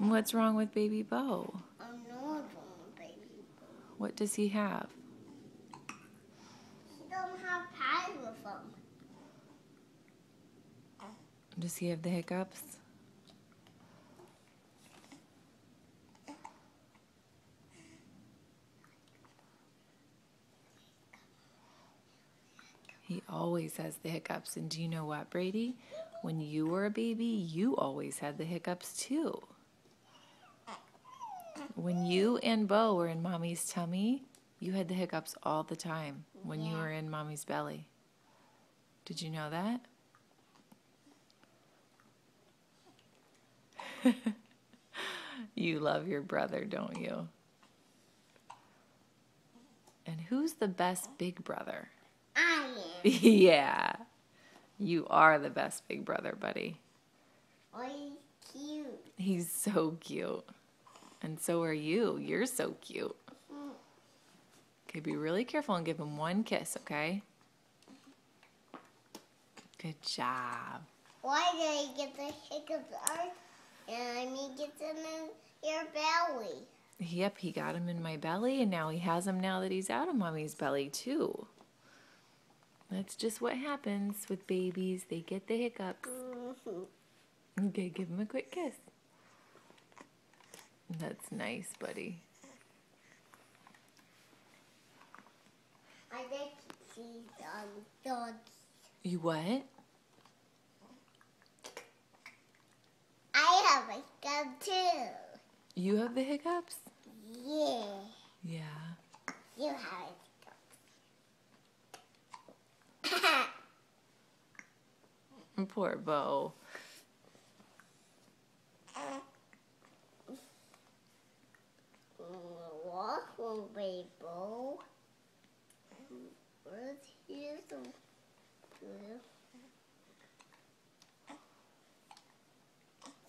What's wrong with baby Beau? I know what's wrong with baby Beau. What does he have? He don't have pies with him. Does he have the hiccups? He always has the hiccups. And do you know what, Brady? When you were a baby, you always had the hiccups too. When you and Beau were in Mommy's tummy, you had the hiccups all the time when you were in Mommy's belly. Did you know that? You love your brother, don't you? And who's the best big brother? I am. Yeah, you are the best big brother, buddy. Oh, he's cute. He's so cute. And so are you. You're so cute. Okay, be really careful and give him one kiss, okay? Good job. Why did I get the hiccups out? And I mean, get them in your belly. Yep, he got him in my belly, and now he has him now that he's out of Mommy's belly, too. That's just what happens with babies. They get the hiccups. Okay, give him a quick kiss. That's nice, buddy. I like to see dogs. You what? I have a gun too. You have the hiccups? Yeah. Yeah. You have it. Poor Beau. Welcome, baby Beau. Where's here?